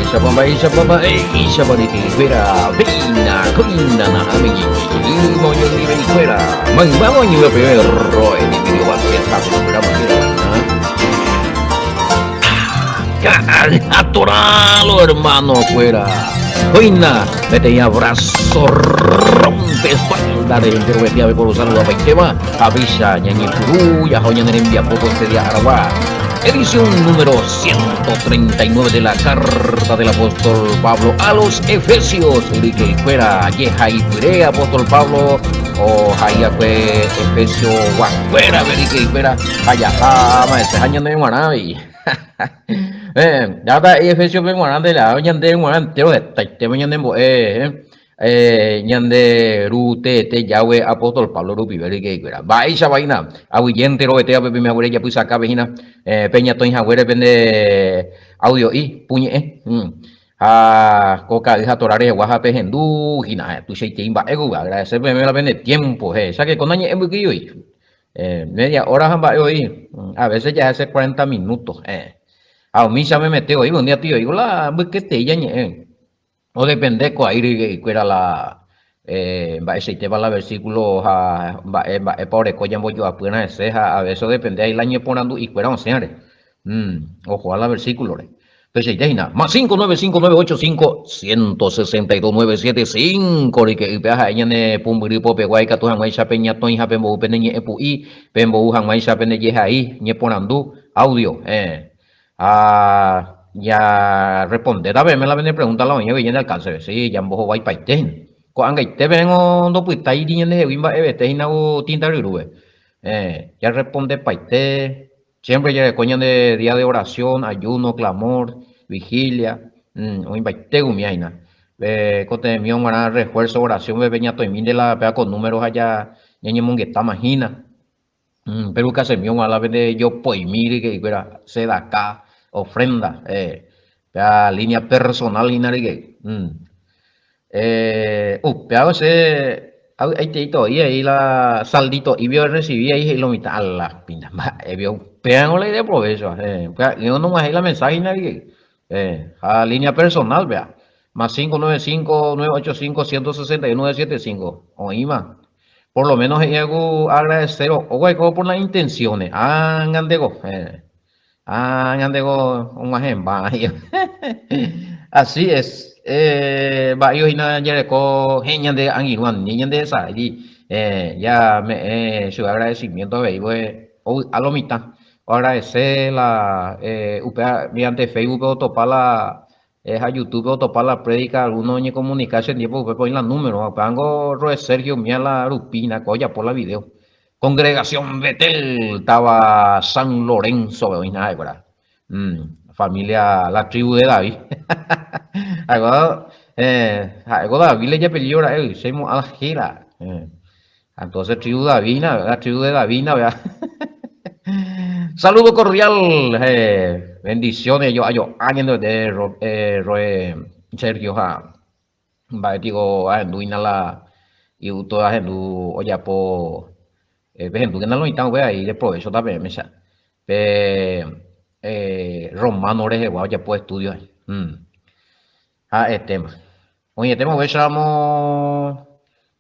Siapa di Vera, Vina, Coina, Ami, Limo, yang di Venezuela, membangun juga perro di video WhatsApp satu programa kita. Atoralo, hermano, fuera. Coina, vete y abrazo, rompe espalda de intervención por usar la paitema, avisa, ñañi puru, ya hoña envía poco este día aragua. Edición número 139 de la carta del apóstol Pablo a los Efesios. Que fuera yeja y pure apóstol Pablo o haya fue Efesio fuera que fuera allá ama ese año de Guanabi. Ya está Efesio de Guanabi la oña de Guanabi te mañana ñande rute te yawe apóstol Pablo rupi veri que era baisa vaina awiyente ro te ape me abure ya pues acá vejina peña toin hawere vende audio y puñe coca deja torare guajape hendu hina tu sei timba ego agradecer me la vende tiempo ya que con añe en buquillo media hora hamba hoy a veces ya hace 40 minutos a mí ya me meteo hoy un día tío digo la buquete ya o depende ko aire que era la va ese te va la versículo va por ko jambo yo apenas ese a veces depende ahí la año ponando y fuera señores ojo a la versículo entonces ya ina más 5959851629775 que viaja ella ne pumbiri pope guay ka tu hangai sa peña to hija pembo pene nye epui pembo hangai sa pene ye ahí nye ponando audio ya responde a ver me la viene pregunta la oña viene alcance sí ya mbojo guay paiten ko angai te vengo no pues tai diñe de wimba te hina o tinta rube ya responde paite siempre ya coña de día de oración ayuno clamor vigilia o invaite gumiaina cote mío para refuerzo oración be veña to de la pea con números allá ñeñe mongueta imagina pero que se mío a la vez de yo pues mire que era se da acá ofrenda, la línea personal y nada que, pero ahí te todavía ahí la saldito y vio recibí ahí lo mitad a la pinta, vio, pegan la idea por eso, yo no más la mensaje y nada que, a línea personal, vea, más 595-985-161-975, oí más. Por lo menos algo agradecer o por las intenciones, andego, andego un ejemplo. Así es. Bayo hina yereko genia de angiruan, niña de esa allí. Ya me su agradecimiento a lo mitad. Agradecer la mediante Facebook o topar la a YouTube o topar la prédica alguno ni comunicarse en tiempo pues poner los números. Pango Roe Sergio mía la rupina coya por la video. Congregación Betel estaba San Lorenzo, ¿verdad? Familia, la tribu de David. Algo David le peleó a él, se llama Aljera. Entonces, tribu David, la tribu de David, ¿verdad? Saludo cordial, bendiciones, yo, alguien de Sergio, digo, Duina la, y toda gente, oye, po. Gente que no lo están ahí después eso también me sa romano ore ya pues estudio ahí tema oye tema vamos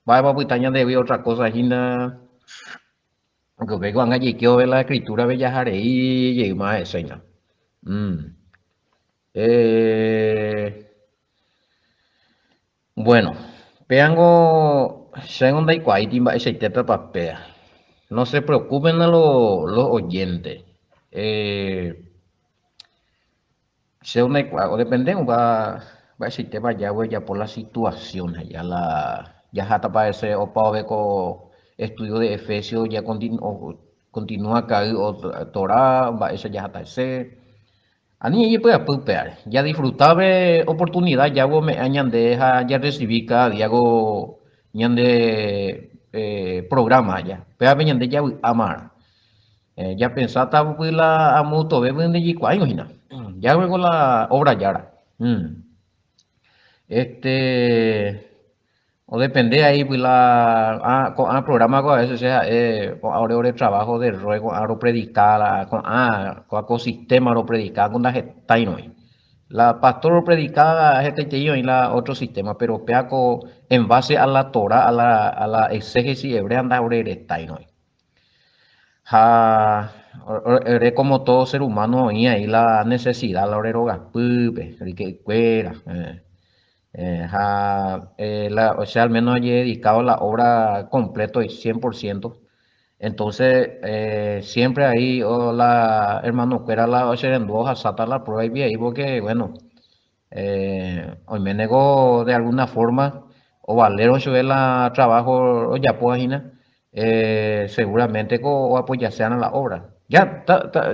va pues taña de otra cosa gina que vengo allí quiero ver la escritura bella jare y más enseña bueno peango segunda y cuaiti ese teta papel. No se preocupen a los oyentes. O dependemos, va a sistema ya, ya por la situación, ya hasta parece, o para ver con estudio de Efesios, ya continúa acá, o Torah, va eso ya hasta ese. A mí ya puede apurar, ya disfrutar de oportunidad, ya vos me añade, ya recibí cada día, ñande programa ya pero ñande ya amar ya pensaba pues la amuto ve de yicuayo hina ya luego la obra ya o depende ahí pues la con programa con a veces sea con ahora trabajo de ruego a predicar con ecosistema lo predicar con la gestaino La pastor predicada este tío y la otro sistema, pero peaco en base a la Torah, a la exégesis hebrea anda está no. Ja, eres como todo ser humano y ahí la necesidad, la oreroga, pupe, que cuera. O sea, al menos he dedicado la obra completo y 100%. Entonces, siempre ahí, la hermano, cuera la ocherendúa, sata la prueba y ahí, porque, bueno, hoy me negó de alguna forma, o valero yo la trabajo, o ya puedo seguramente o apoyarse a la obra. Ya,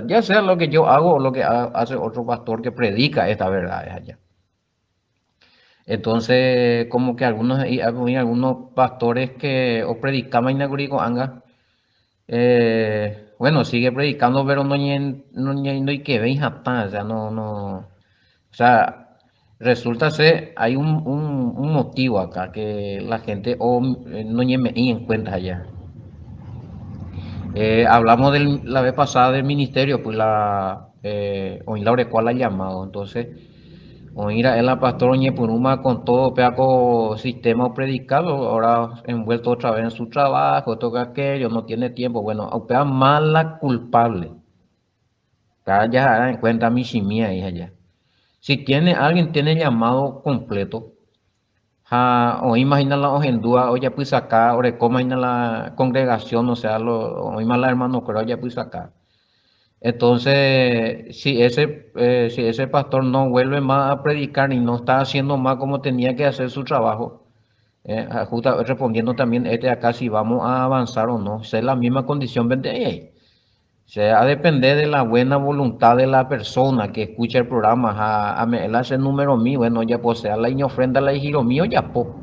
ya sea lo que yo hago o lo que hace otro pastor que predica esta verdad allá. Entonces, como que algunos pastores que o predicaban inaugurico anga, bueno, sigue predicando, pero no hay que ver, o sea, o sea, resulta ser, hay un motivo acá que la gente no tiene en cuenta allá. Hablamos la vez pasada del ministerio, pues hoy la cual ha llamado, entonces. Oíra, el pastor Oñepuruma con todo peaco sistema predicado, ahora envuelto otra vez en su trabajo, toca aquello, no tiene tiempo. Bueno, opea mala culpable. Ya en cuenta mi simia hija ya. Si alguien tiene llamado completo, o imagina la ojendúa, o ya pues acá, o imagina la congregación, o sea, o imagina la hermano, pero ya pues acá. Entonces, si ese pastor no vuelve más a predicar y no está haciendo más como tenía que hacer su trabajo, respondiendo también acá si vamos a avanzar o no, esa es la misma condición de ahí. O sea, a depender de la buena voluntad de la persona que escucha el programa, a me él hace número mío, bueno, ya pues sea la ofrenda la giro mío, ya po.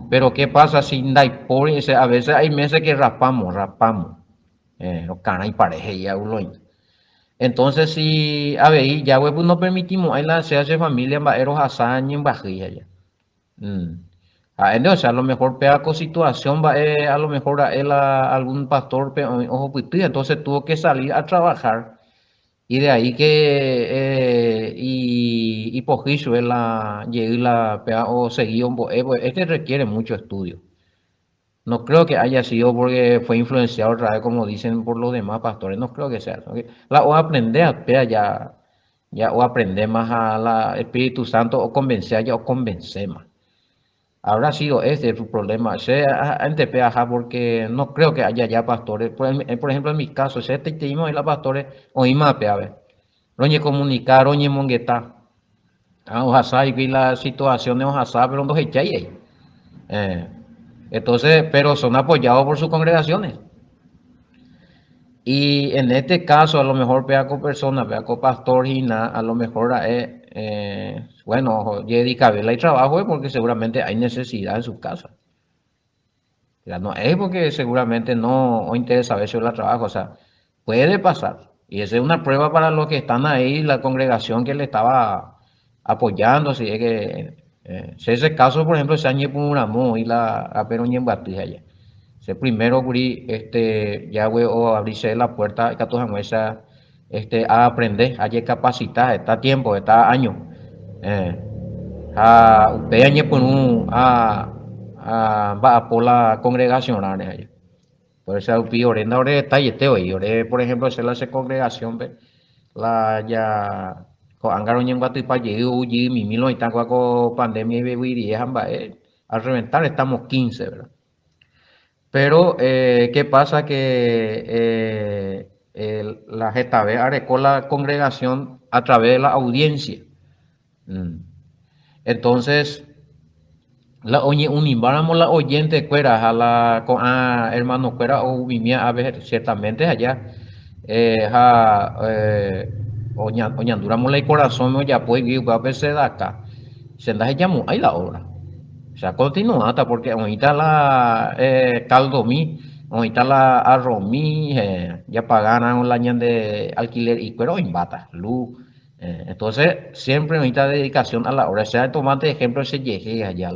Pero ¿qué pasa si por a veces hay meses que rapamos, los caras y pareja ya uno. Entonces, si a ver, ya pues no permitimos, ahí se hace familia en Baeros Hassan y en Bajía ya. Mm. Entonces, a lo mejor pega con situación, a lo mejor algún pastor, ojo, pues, entonces tuvo que salir a trabajar. Y de ahí y pojizo, llegué o seguí, pues, este requiere mucho estudio. No creo que haya sido porque fue influenciado otra vez, como dicen por los demás pastores. No creo que sea. O aprender a ya o aprender más a la Espíritu Santo o convencer ya o convencer más. Habrá sido este el problema. Antes porque no creo que haya ya pastores. Por ejemplo, en mi caso, si te dimos la pastores, oímos a ver. Roñe comunicar, roñe mongueta. Ojalá y la situación de ojalá, pero no se echa ahí. Eh, entonces, pero son apoyados por sus congregaciones. Y en este caso, a lo mejor vea con personas, vea con pastor y nada, a lo mejor bueno, dedica vela y trabajo porque seguramente hay necesidad en su casa. Ya no es porque seguramente no interesa a veces el trabajo, o sea, puede pasar. Y esa es una prueba para los que están ahí, la congregación que le estaba apoyando, si es que, si ese caso, por ejemplo, se añe por un y la aperoña en batija ya. Se primero, guri, ya voy a abrirse la puerta, que todos muestra, a aprender, a capacitar, está a tiempo, está año. Eh, usted añe por va por la congregación, allá. Por eso pido orenda ore detalle te hoy, ore, por ejemplo, se la hace congregación, ve, la ya, ko angaro ñen guatu pa uyi, mi milo y tan con pandemia y bebiri, al reventar estamos 15, ¿verdad? Pero, ¿qué pasa? Que la GTB arecó la congregación a través de la audiencia. Mm. Entonces, unimáramos la oyente cuera a hermano cuera o vivía a ver ciertamente allá. Oñanduramos el corazón, ya pues, a veces de acá. Se da llamó, ahí la obra. O sea, continuata porque ahorita la caldomí, ahorita la arromí, ya pagaron la ñan de alquiler y pero en bata, luz. Entonces, siempre ahorita dedicación a la obra. O sea, tomate de ejemplo ese llegue allá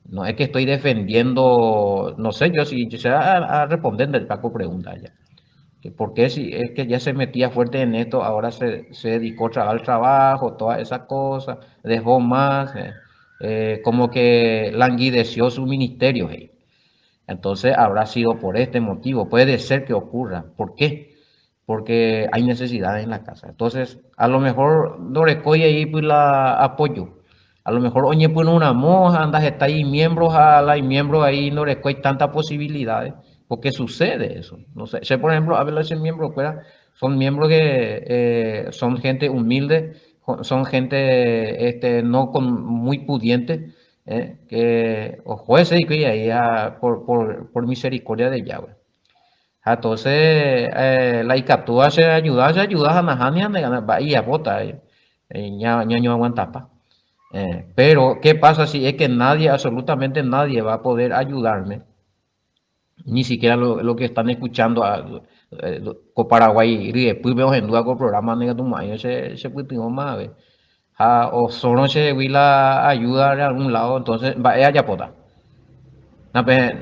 no es que estoy defendiendo, no sé yo si yo sea a responder del Paco pregunta ya. que por qué si es que ya se metía fuerte en esto, ahora se dedicó al trabajo, todas esas cosas, dejó más, como que languideció su ministerio. Entonces habrá sido por este motivo, puede ser que ocurra. ¿Por qué? Porque hay necesidad en la casa. Entonces, a lo mejor no recoge ahí pues la apoyo. A lo mejor oye pues una moja, andas está ahí miembros a la y miembros ahí no recoge tantas posibilidades. Porque sucede eso. No sé, sé, por ejemplo, a ver ese miembro fuera, son miembros que son gente humilde, son gente no con, muy pudiente, que o jueces y que ahí por misericordia de Yahweh. Entonces, la icatúa se ayuda a Nahania de ganar, va y a bota, ñaño aguantapa. Pero, ¿qué pasa si es que nadie, absolutamente nadie va a poder ayudarme? Ni siquiera lo que están escuchando con Paraguay, y después veo en duda con programa negativo, se puede más, o solo se vi la ayuda de algún lado, entonces va a yapota. No, pues,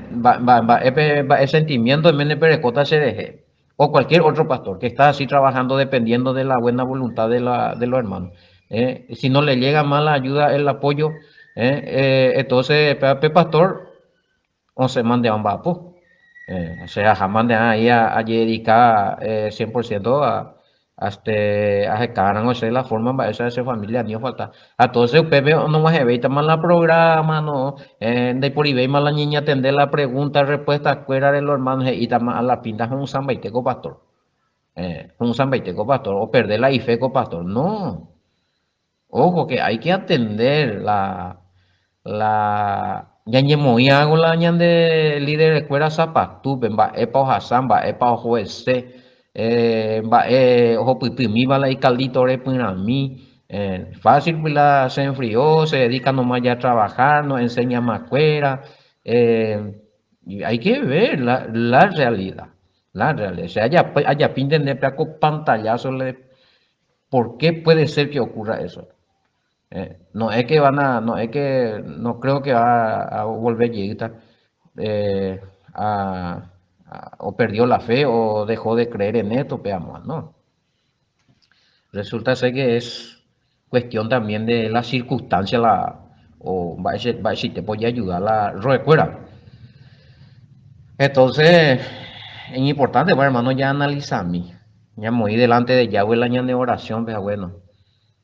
el sentimiento en de Perecota se deje. O cualquier otro pastor que está así trabajando dependiendo de la buena voluntad de los hermanos. Si no le llega más la ayuda, el apoyo, entonces, pastor, o se mande a un vapo. O sea, jamás de ahí a dedicar 100% a cara, no sé la forma para esa familia ni falta. Entonces, Pepe no más evita más la programa, no, de por ahí más la niña atender la pregunta, respuesta, fuera de los hermanos y también a la pinta un sambaiteco pastor. Un sambaiteco pastor, o perder la ifeco pastor. No, ojo que hay que atender la ñañe moía con la ñande líder de escuela zapatú, va epa Hassan, va epa juece, va ojo pipimi va la y caldito re mí, fácil pues la se enfrió, se dedica nomás ya a trabajar, nos enseña más cuera, y hay que ver la realidad, la realidad, o sea, haya pinten de placo pantallazo, ¿por qué puede ser que ocurra eso? No es que no es que, no creo que va a volver Yeguita, eh, a, o perdió la fe o dejó de creer en esto, veamos, no. Resulta ser que es cuestión también de la circunstancia, o va a decir, te voy a ayudar, la recuerda. Entonces, es importante, bueno, hermano, ya analizar mí. Ya muy delante de Yahweh la de oración, pero bueno.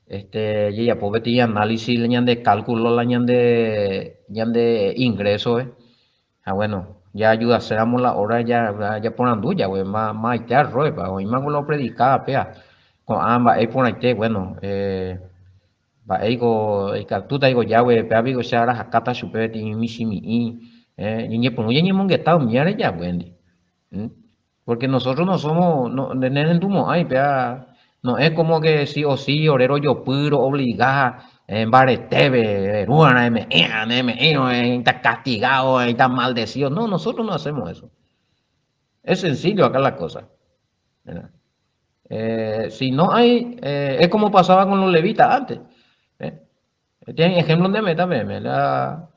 Y ya pues ti análisis le de cálculo la de ingreso, bueno, ya ayuda a la hora ya por anduya, güey, más ya ropa, o más lo predicaba, pea, con ambas, por ahí, bueno, va ego, tú digo ya, güey, pea, digo, se hará hakata supe, ti mi, y pues, oye, ni monguetao, mira ya, güey, ¿Mm? Porque nosotros no somos, no, en Dumo, ay, vea, no es como que sí o sí, orero yo puro, obligada, en baretebe, ruana, está castigado, está maldecido. No, nosotros no hacemos eso. Es sencillo acá la cosa. ¿Verdad? Si no hay, es como pasaba con los levitas antes. ¿Eh? Tienen ejemplos de meta, la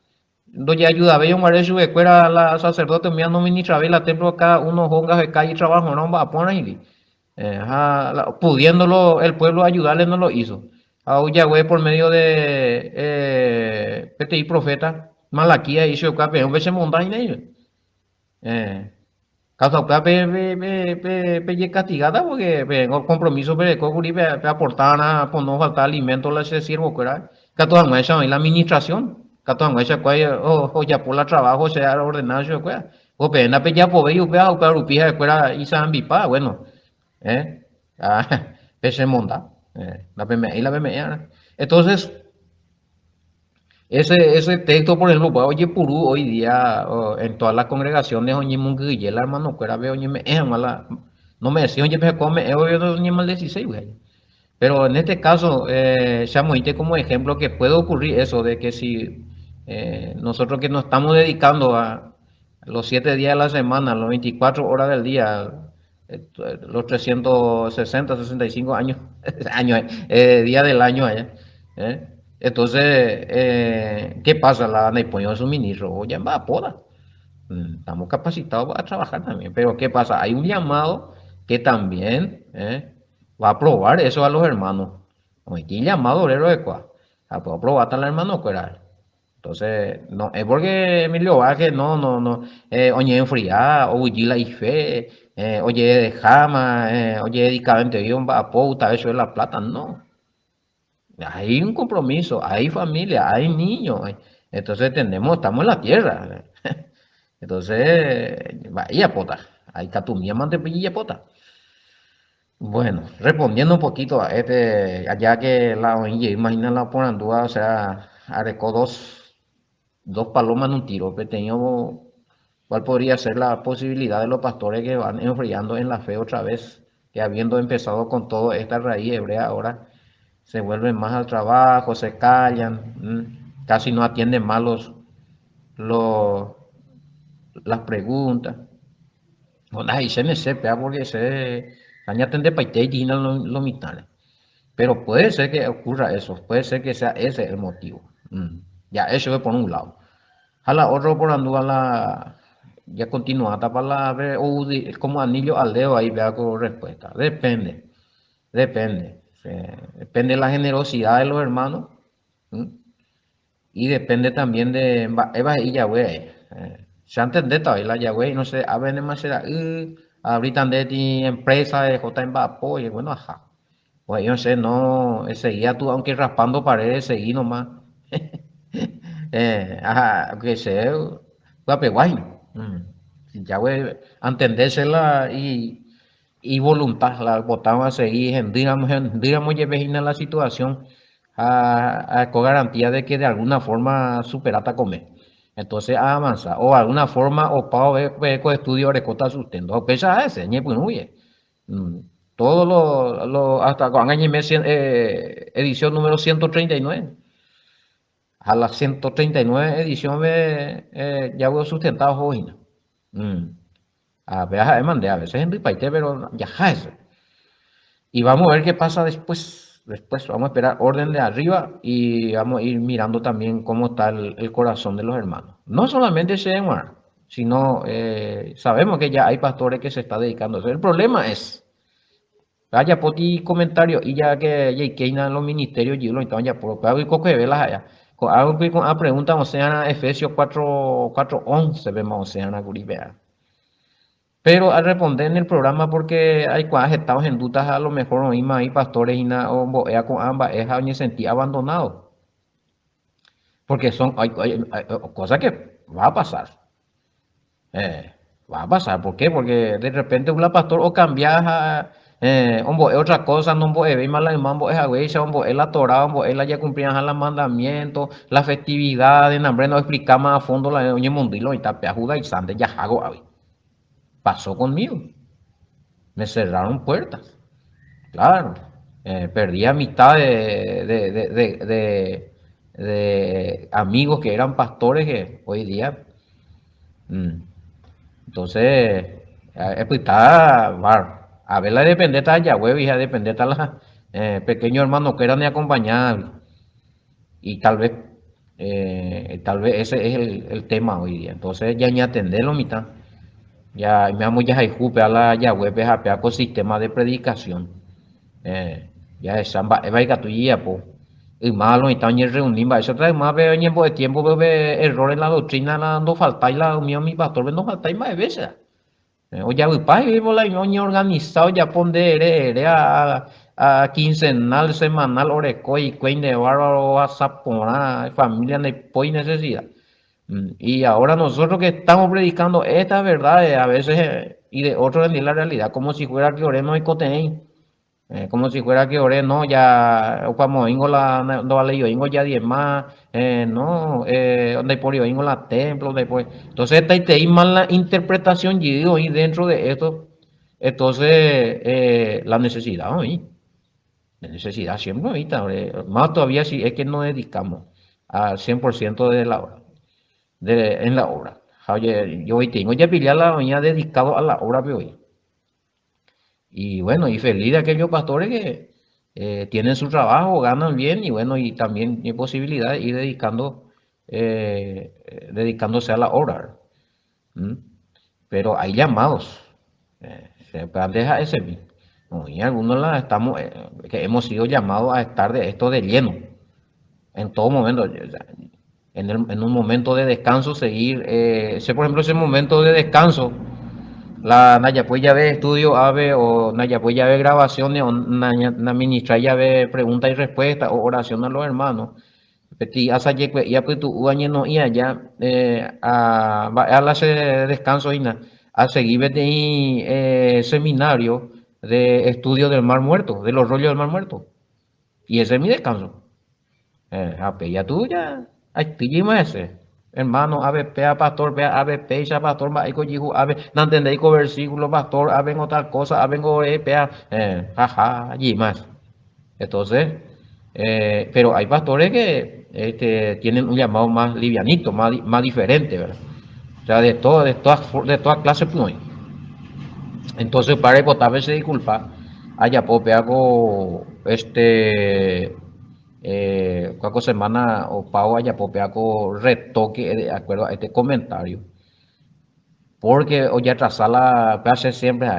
doña ayuda ve un marejo de cuera la sacerdote me no ministra ve la templo acá unos hongas de calle trabajo no va a poner y pudiéndolo el pueblo ayudarle no lo hizo. A Yahweh por medio de PTI profeta Malaquía hizo acá un veces montaña eh, causa acá pe castigada porque el compromiso pe cocuri pe aportar a por no faltar alimento la se sirvo cuera que toda muestra la administración que toda muestra o ya por la trabajo se ha ordenado yo cuera o pena pe ya po ve pe a pe rupia cuera y san bipa bueno ah, ese monda la PMI y la PMI entonces ese texto, por ejemplo, pues, oye, Purú hoy día en todas las congregaciones, oye, Munguille, la hermano, cuera, veo, oye, mala, no me decía, oye, me come, oye, oye, mal 16, güey. Pero en este caso, Chamoite como ejemplo que puede ocurrir eso, de que si nosotros que nos estamos dedicando a los 7 días de la semana, los 24 horas del día, los 365 años, años día del año allá, ¿eh? Entonces, ¿qué pasa? La dan el suministro, oye, va, poda. Estamos capacitados para trabajar también, pero ¿qué pasa? Hay un llamado que también va a probar eso a los hermanos. Oye, ¿quién llamado obrero de cuá? A probar hasta el hermano cuera. Entonces, no, es porque Emilio Vázquez oye, enfriar, oye, la fe, oye, de jama, oye, dedicadamente, bien, va a pauta, eso es la plata, no. Hay un compromiso, hay familia, hay niños. Entonces estamos en la tierra. Entonces, vaya pota, hay catumía mantepilla pota. Bueno, respondiendo un poquito a allá que la ONG, imagina la porandúa, o sea, arecó dos palomas en un tiro, pequeño, ¿cuál podría ser la posibilidad de los pastores que van enfriando en la fe otra vez, que habiendo empezado con toda esta raíz hebrea ahora se vuelven más al trabajo, se callan, casi no atienden más los- las preguntas? Bueno, ahí se me sepa porque se atender paite y no lo mitad. Pero puede ser que ocurra eso, puede ser que sea ese el motivo. Ya, eso es por un lado. A la otra por andu a la ya continúa para la ver es como anillo al dedo ahí vea con respuesta. Depende. Depende de la generosidad de los hermanos. ¿M? Y depende también de Eva y Yahweh. Se entiende todavía la Yahweh, no sé, a ver, más será, ahorita de ti empresa de J en apoyo, bueno, ajá. Pues yo no sé, no, seguía tú, aunque raspando paredes, seguí nomás. Ajá, que sé, guay. Yahweh, entendérsela y voluntad, la botamos a seguir, digamos, lleve la situación con garantía de que de alguna forma superata comer. Entonces avanza, o alguna forma, o para ver con estudio recota sustento, o pesa ese, ñe pues huye. Todo hasta con año y mes, edición número 139. A la 139 edición ya hubo sustentado hoy. A veces a veces en Ripaité, pero ya es. Y vamos a ver qué pasa después. Después vamos a esperar orden de arriba y vamos a ir mirando también cómo está el corazón de los hermanos. No solamente Shemar, sino sabemos que ya hay pastores que se están dedicando a eso. El problema es, vaya por ti comentario y ya que en los ministerios y lo entonces ya por algo y coque velas allá. Con algo que con a pregunta o sea Efesios 4:11 vemos o sea na Guribea. Pero al responder en el programa, porque hay cuajes estados en dudas, a lo mejor no hay pastores y nada, o con ambas, es a sentí abandonado. Porque hay cosas que va a pasar. eh, Va a pasar. ¿Por qué? Porque de repente un pastor o cambias a otra cosa, no ve más la mambo es agüecha, es la Torah, es la ya cumplían los mandamientos, la festividad, en hambre no explica más a fondo la oye mundilo y tapia juda y sante ya hago a pasó conmigo. Me cerraron puertas. Claro, perdí amistad de amigos que eran pastores que hoy día. mm, Entonces, pues está, a ver la dependeta de Yahweh y a dependeta la pequeños hermanos que eran de acompañar y tal vez ese es el tema hoy día. Entonces ya ni atenderlo mitad. Ya me amo ya hay jupe a la Yahweh, a con sistema de predicación. Ya es samba eva y tuya po y malo y tan reunir va eso trae más veo en de tiempo veo error en la doctrina no falta y la unión mi pastor no falta y más veces o ya pa vivo la unión organizado ya ponde a quincenal semanal oreco y cuén de bárbaro a sapona familia de poi necesidad. Y ahora nosotros que estamos predicando estas verdades a veces y de otros en la realidad como si fuera que oremos y cotenéis como si fuera que oré, no, ya, cuando ingo la, no vale yo ingo ya 10 más, no, donde por yo ingo la templo, después. Entonces, esta y mal la interpretación y digo, y dentro de esto, entonces, la necesidad, ¿oí? La necesidad siempre ahorita, más todavía si es que nos dedicamos al 100% de la obra, en la obra. Oye, yo hoy tengo ya pillado la mañana dedicado a la obra de hoy. Y bueno, y feliz de aquellos pastores que tienen su trabajo, ganan bien y bueno, y también hay posibilidad de ir dedicándose a la obra. ¿M? Pero hay llamados. Antes a ese, no, y algunos estamos, que hemos sido llamados a estar de esto de lleno, en todo momento, en un momento de descanso, seguir, por ejemplo, ese momento de descanso, la Naya pues ya ve estudio AVE o Naya pues ya ve grabaciones o Naya ministra ya ve preguntas y respuestas o oración a los hermanos. Peti asa ye pues ya pues tu uañe no ia ya a la descanso y a seguir de seminario de estudio del Mar Muerto, de los rollos del Mar Muerto. Y ese es mi descanso. Ya tú ya, ay, ese. Hermano, ave pea pastor, pea ave pecha pastor, maico yihu, ave, no entendéis con versículo, pastor, avengo tal cosa, avengo pea, jaja, y más. Entonces, pero hay pastores que tienen un llamado más livianito, más diferente, ¿verdad? O sea, de todas clases, pues, no hay. Entonces, para poder disculpa, allá pope hago cualquier semana o pago allá pope hago retoque de acuerdo a este comentario. Porque o ya trazar la clase siempre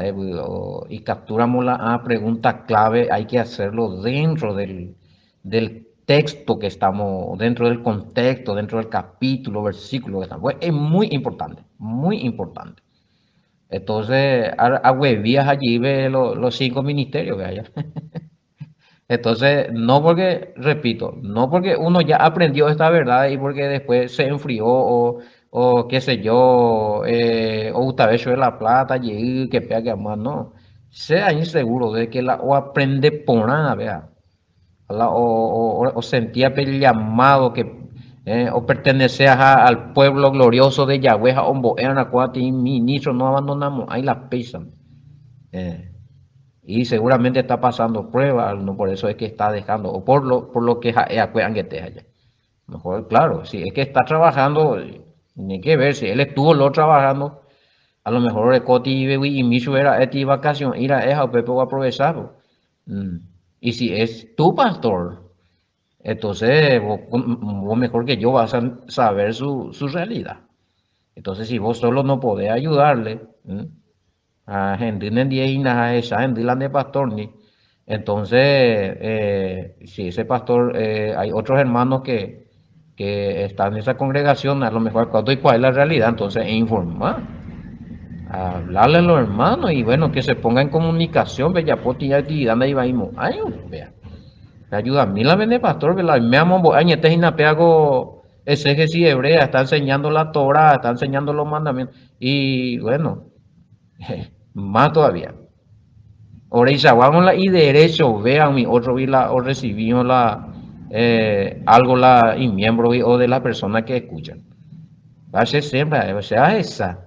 y capturamos la pregunta clave, hay que hacerlo dentro del texto que estamos, dentro del contexto, dentro del capítulo, versículo que estamos. Pues es muy importante, muy importante. Entonces, a huevías allí ve los 5 ministerios que hay. Entonces, no porque, repito, no porque uno ya aprendió esta verdad y porque después se enfrió o qué sé yo, o Utabecho de la Plata, y que pega que más, no. Sea inseguro de que o aprende por nada, vea, o sentía el llamado que, o pertenecía al pueblo glorioso de Yahweh, a Omboeana, Cuati, ministro, no abandonamos, ahí la pesan. Eh, y seguramente está pasando pruebas, no por eso es que está dejando, o por lo que acuerdan que te haya. Mejor, claro, si es que está trabajando, tiene que ver, si él estuvo lo trabajando, a lo mejor el Coti y Michu era esta vacación, ir a esa, Pepe va a aprovechar. Mm. Y si es tu pastor, entonces vos mejor que yo vas a saber su realidad. Entonces, si vos solo no podés ayudarle, a gente en día y nada esa gente la de pastor ni entonces si ese pastor hay otros hermanos que están en esa congregación a lo mejor cuál es la realidad entonces informar hablarle a los hermanos y bueno que se ponga en comunicación ve ya poti ya actividad ahí va ay vea ayuda a mí la vende pastor que la me amo añete y napeago ese que si hebrea está enseñando la Torah está enseñando los mandamientos y bueno más todavía. Ahora vamos la y derecho, vean mi otro vi la o recibimos algo la y miembro o de la persona que escuchan. Va a ser siempre, o sea, esa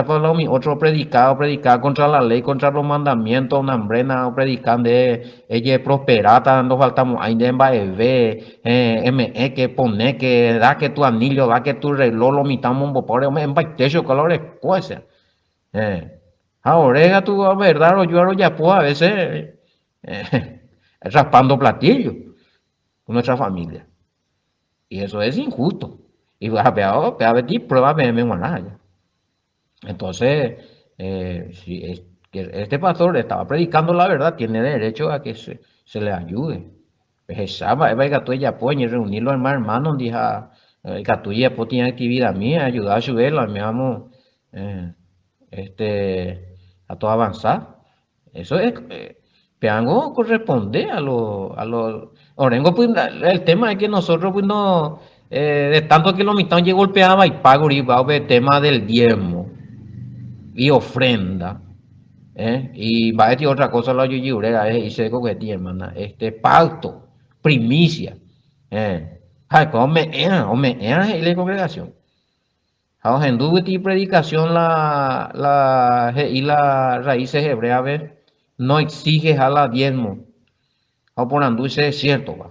por lo mi otro predicar contra la ley, contra los mandamientos, una hambrena o predicar de ella prosperata, dando faltamos ahí de ve, que pone que da que tu anillo, da que tu reloj lo mitamos un pobre, en baitecho colores, pues. Ahora tu verdad o yo ya puedo a veces raspando platillos con nuestra familia. Y eso es injusto. Y vas a ver, prueba me ya. Entonces, si es que este pastor estaba predicando la verdad, tiene derecho a que se le ayude. Pues esa va tú ya puede reunir los hermanos, dije, que tú ya tiene actividad mía, ayudar a ayudarla, me amo. A todo avanzar. Eso es, Peango corresponde a los Orengo, pues, el tema es que nosotros, pues, no, de tanto que los mitad llegó golpeaba y pago y va a ver tema del diezmo y ofrenda, y va a decir otra cosa, la yuyurera, y se que hermana, pacto, primicia, ay, como y la congregación. En y predicación y la raíces hebrea ver no exige a la diezmo. O por anduce es cierto, va.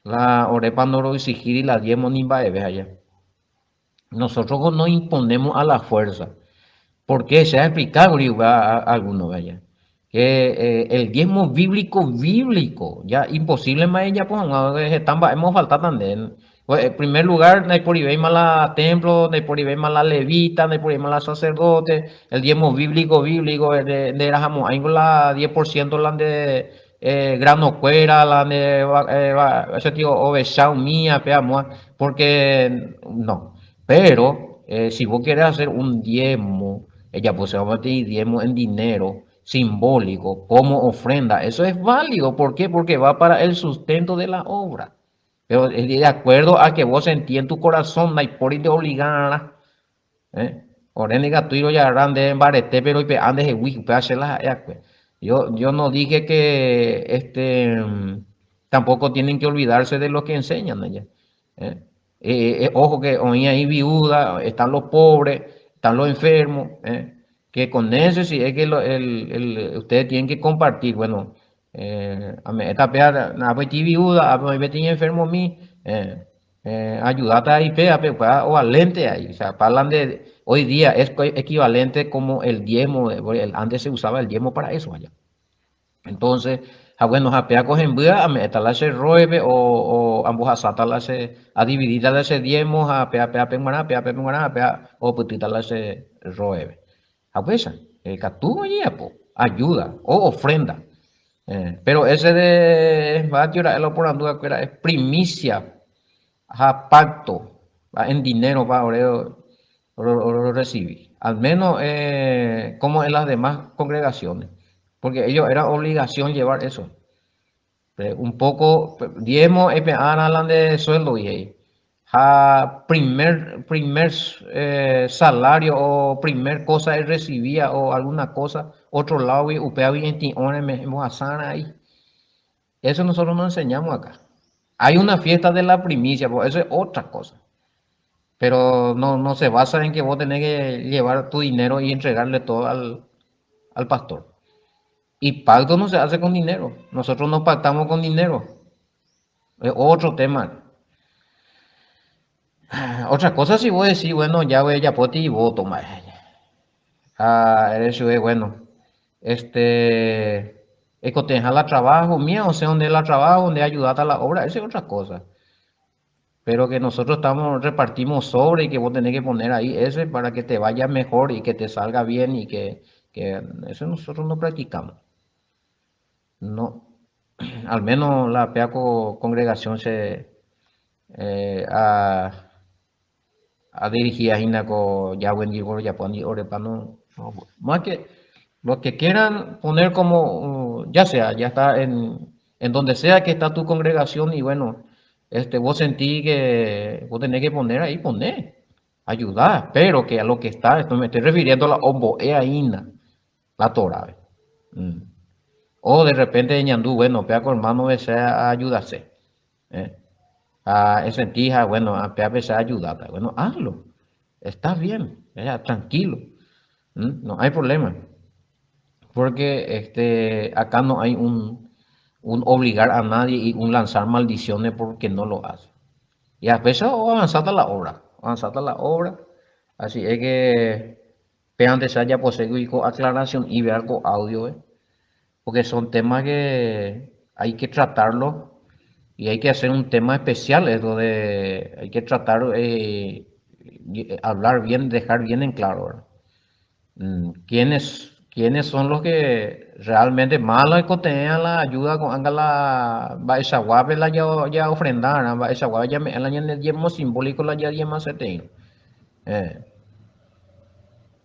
La orepa no lo exigir y la diezmo ni va a ver allá. Nosotros no imponemos a la fuerza. Porque se ha explicado a algunos allá. Que el diezmo bíblico, ya imposible más ella pues están hemos faltado también Pues, en primer lugar, no por ahí mala templo, no por ahí mala levita, no por ahí mala sacerdote, el diezmo bíblico, de la hay la 10% la de grano cuera, la de ese tío ovechao mía, peamos, porque no. Pero si vos querés hacer un diezmo, ella pues se va a meter diezmo en dinero simbólico como ofrenda, eso es válido. ¿Por qué? Porque va para el sustento de la obra. Pero de acuerdo a que vos sentí en tu corazón, no hay por ahí te obligar, ¿eh? Orénica tuyo ya grande en barete, pero y andes de wiki, hacerlas, yo no dije que tampoco tienen que olvidarse de lo que enseñan allá. ¿Eh? Ojo que hoy hay viuda, están los pobres, están los enfermos, que con eso sí es que ustedes tienen que compartir. Bueno, esta pea, na pues viuda, a pues enfermo a mí, ayudate ahí, pea, o alente ahí, o sea, hablan de, hoy día es equivalente como el diezmo, antes se usaba el diezmo para eso allá. Entonces, bueno, japea cogen bua, a metala se roebe o ambos a satala se a dividir la se diezmo, a pea pengana, pea o putita la se roebe. A pues, el catú allí, ayuda o ofrenda. Pero ese de Batio era el por anduva que era es primicia, a pacto, va en dinero va lo recibí. Al menos como en las demás congregaciones, porque ellos era obligación llevar eso. Un poco, diezmo, hablan de sueldo y ahí. Primer salario o primer cosa él recibía o alguna cosa, otro lado y upea bien ahí. Eso nosotros no enseñamos acá. Hay una fiesta de la primicia, pues eso es otra cosa. Pero no se basa en que vos tenés que llevar tu dinero y entregarle todo al pastor. Y pacto no se hace con dinero. Nosotros no pactamos con dinero. Es otro tema. Otra cosa si vos decís, bueno, ya voy a poti y vos toma. Eso es bueno. Es que te deja la trabajo mía, o sea, donde la trabajo, donde ayudar a la obra, esa es otra cosa. Pero que nosotros repartimos sobre y que vos tenés que poner ahí ese para que te vaya mejor y que te salga bien y que eso nosotros no practicamos. No, al menos la PEACO congregación se a dirigir a Hinaco ya buen digo ya pon orepano no, más que los que quieran poner como ya sea ya está en donde sea que está tu congregación y bueno vos sentí que vos tenés que poner ahí poner ayudar pero que a lo que está esto me estoy refiriendo a la omboea ina la Torah. Mm. O de repente ñandú bueno pea con hermano desea ayudarse. ¿Eh? A esa tija, bueno, a pesar ayudar, bueno, hazlo, está bien, ya, tranquilo, no hay problema, porque acá no hay un obligar a nadie y un lanzar maldiciones porque no lo hace. Y a veces avanzada la obra, así es que vean de ya posee con aclaración y ver algo audio, porque son temas que hay que tratarlo. Y hay que hacer un tema especial, es donde hay que tratar, hablar bien, dejar bien en claro, ¿verdad? ¿Quiénes son los que realmente más lo cotean la ayuda con la va esa guave la ya ofrendar, va esa guave ya me la ya el diezmo simbólico la ya más eh,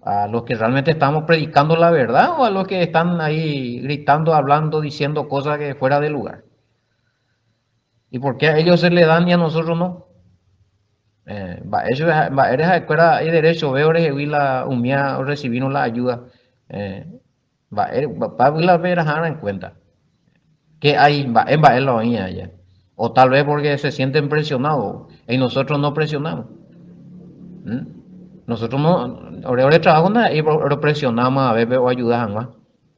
a los que realmente estamos predicando la verdad o a los que están ahí gritando, hablando, diciendo cosas que fuera de lugar. ¿Y por qué a ellos se le dan y a nosotros no? Eso eres a escuela y derecho, veo eres la umia o recibimos la ayuda. La ver en cuenta que hay va en la oía ya. O tal vez porque se sienten presionados y nosotros no presionamos. ¿Mm? Nosotros no, ahora trabajo y presionamos a ver o ayudas más.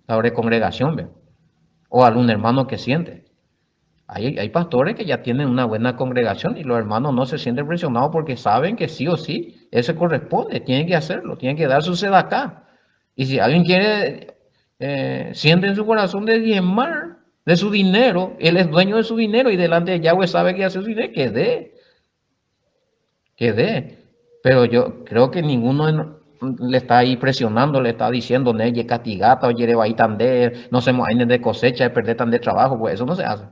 Ahora congregación, ve. O algún hermano que siente. Hay pastores que ya tienen una buena congregación y los hermanos no se sienten presionados porque saben que sí o sí, eso corresponde, tienen que hacerlo, tienen que dar su acá. Y si alguien quiere, siente en su corazón de diezmar de su dinero, él es dueño de su dinero y delante de Yahweh sabe que hace su dinero, que dé. que dé. Pero yo creo que ninguno le está ahí presionando, le está diciendo, Neye, castigata, oye, va ahí tan de, no se me de cosecha, de perder tan de trabajo, pues eso no se hace,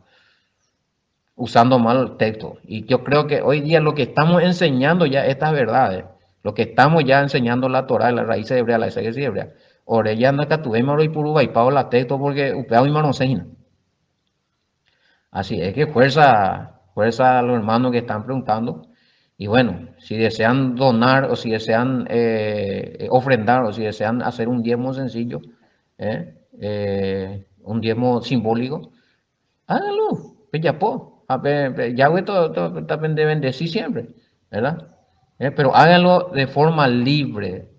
usando mal el texto. Y yo creo que hoy día lo que estamos enseñando ya estas verdades, lo que estamos ya enseñando la Torah, la raíz hebrea, la exégesis hebrea, orella anda catuvemos y puruba y pao la texto porque upeado y manoseina. Así es que fuerza, fuerza a los hermanos que están preguntando. Y bueno, si desean donar o si desean ofrendar o si desean hacer un diezmo sencillo, un diezmo simbólico, háganlo, pues ya po. Yahweh también de bendecir siempre, ¿verdad? Pero háganlo de forma libre,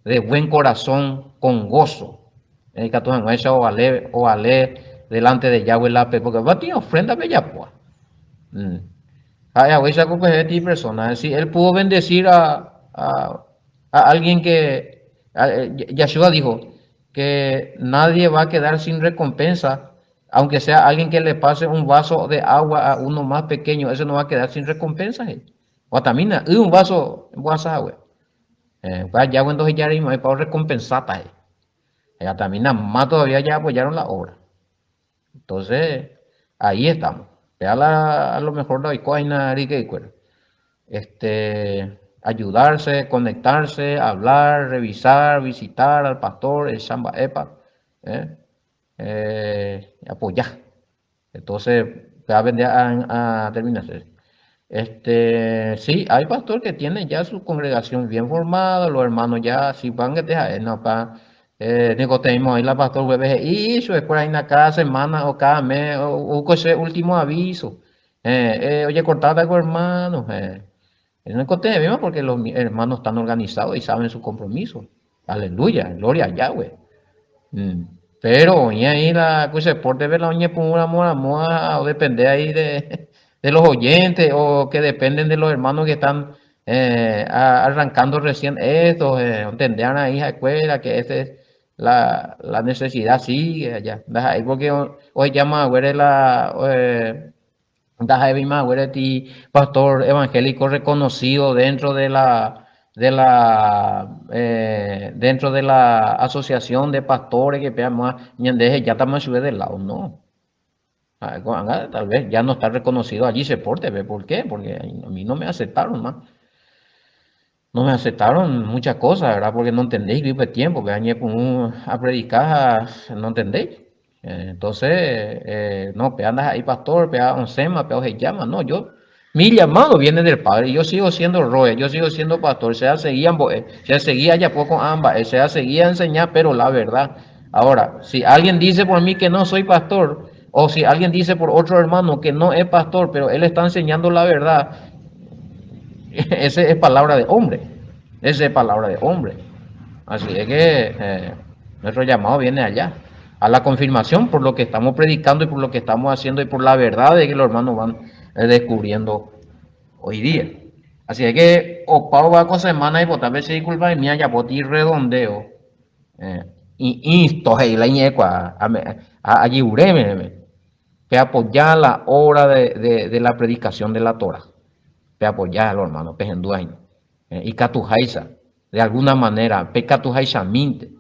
de buen corazón, con gozo. Que tú o vale delante de Yahweh la pe, porque va a tener ofrenda bella po. Yahweh se ocupa de ti persona. Si él pudo bendecir a alguien que Yeshua dijo que nadie va a quedar sin recompensa, aunque sea alguien que le pase un vaso de agua a uno más pequeño, ese no va a quedar sin recompensa. O también un vaso de agua. Ya cuando ya hay para recompensar. Ya también más todavía ya apoyaron la obra. Entonces, ahí estamos. Ya a lo mejor la Bitcoin, ayudarse, conectarse, hablar, revisar, visitar al pastor, el Shamba Epa, apoyar. Entonces, va a vender a terminarse. Sí, hay pastor que tiene ya su congregación bien formada, los hermanos ya si van que te no pa tenemos ahí la pastor jueves y eso es por ahí cada semana o cada mes o ese último aviso. Oye, cortada con hermanos. No encontré mismo porque los hermanos están organizados y saben su compromiso. Aleluya, gloria a Yahweh. Mm. Pero y ahí la cosa por de ver la oña pura moa o depende ahí de los oyentes o que dependen de los hermanos que están arrancando recién esto, entenderán ahí a escuela que esa es la necesidad sigue allá. Ahí porque hoy llama a ver la pastor evangélico reconocido dentro de la asociación de pastores que ya estamos sube del lado, no. Tal vez ya no está reconocido allí se porte, ¿ve? ¿Por qué? Porque a mí no me aceptaron más. No me aceptaron muchas cosas, ¿verdad? Porque no entendéis el tiempo, que añe a predicar, no entendéis. Entonces, no, andas ahí, pastor, pea oncema, pea se llama. No, mi llamado viene del Padre. Yo sigo siendo Roe, yo sigo siendo pastor. Sea seguían, sea seguía ya poco ambas, sea seguía a enseñar, pero la verdad. Ahora, si alguien dice por mí que no soy pastor, o si alguien dice por otro hermano que no es pastor, pero él está enseñando la verdad, esa es palabra de hombre. Esa es palabra de hombre. Así es que nuestro llamado viene allá, a la confirmación por lo que estamos predicando y por lo que estamos haciendo y por la verdad de que los hermanos van descubriendo hoy día. Así es que Opao va con semana y tal vez se disculpa de mí ya poti redondeo. Y insto hey la ñecua allí ureme que apoyar la obra de la predicación de la Torah. Que apoyar hermano, pues en duda y catujaisa de alguna manera, pecatujaisa minte.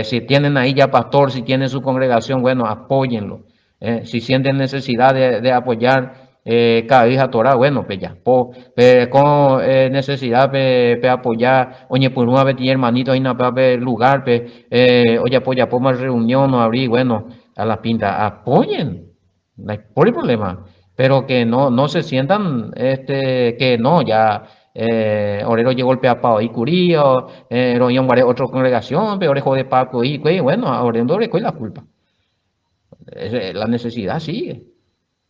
Si tienen ahí ya pastor, si tienen su congregación, bueno, apóyenlo. Si sienten necesidad de apoyar cada hija Torah, bueno, pues ya, con necesidad de apoyar, oye, por una vez tiene hermanito ahí en lugar, oye, apoya, por más reunión o abrir, bueno, a la pinta, apoyen, no hay problema, pero que no se sientan, que no, ya, orero llegó el peapao y curío, roñón guare otra congregación, pero orejo de paco y bueno, orendo orejo y la culpa. La necesidad sigue.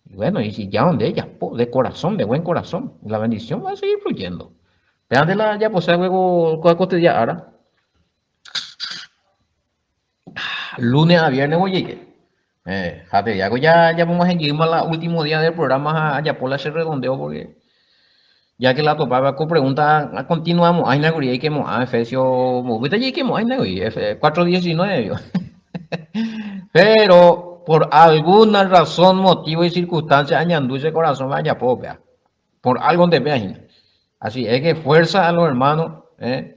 Y bueno, y si ya donde ella, de corazón, de buen corazón, la bendición va a seguir fluyendo. Vean de la ya pues luego cotidiana ahora. Lunes a viernes voy llegué. Ya vamos a seguir más el último día del programa allá por la ese redondeo porque ya que la topaba con pregunta continuamos hay na guría que mo a Efesio mo viste que mo hay na 4:19 yo. Pero por alguna razón, motivo y circunstancia añandu ese corazón vaya popia. por algo te veas. Así es que fuerza a los hermanos,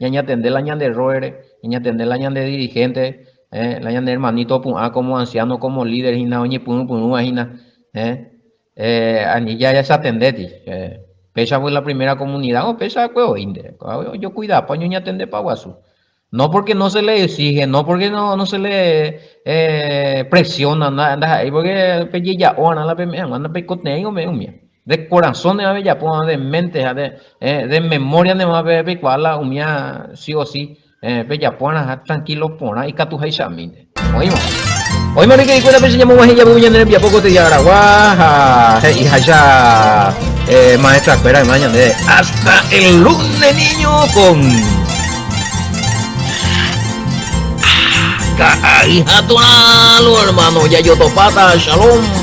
ya atender la ñande roere, ya atender la ñande dirigente, la ñande hermanito como anciano, como líder, y oye punu ani ya se atendeti, pesa fue la primera comunidad, o pesa pues inde, yo cuida, paño ya atender pa guasu. No porque no se le exige, no porque no se le presiona nada, ahí porque pe ya ona la pe me anda pe cotengo me umia. De corazón de bella de mente, de memoria de más bebe cual la umia sí o sí, bella pona tranquilo pona y catu hay chamine. Oímos. Hoy me que cuenta se llamó ella voy a tener poco te ya guaja y haya maestra espera mañana de hasta el lunes niño con hija tu hermano ya yo topata shalom.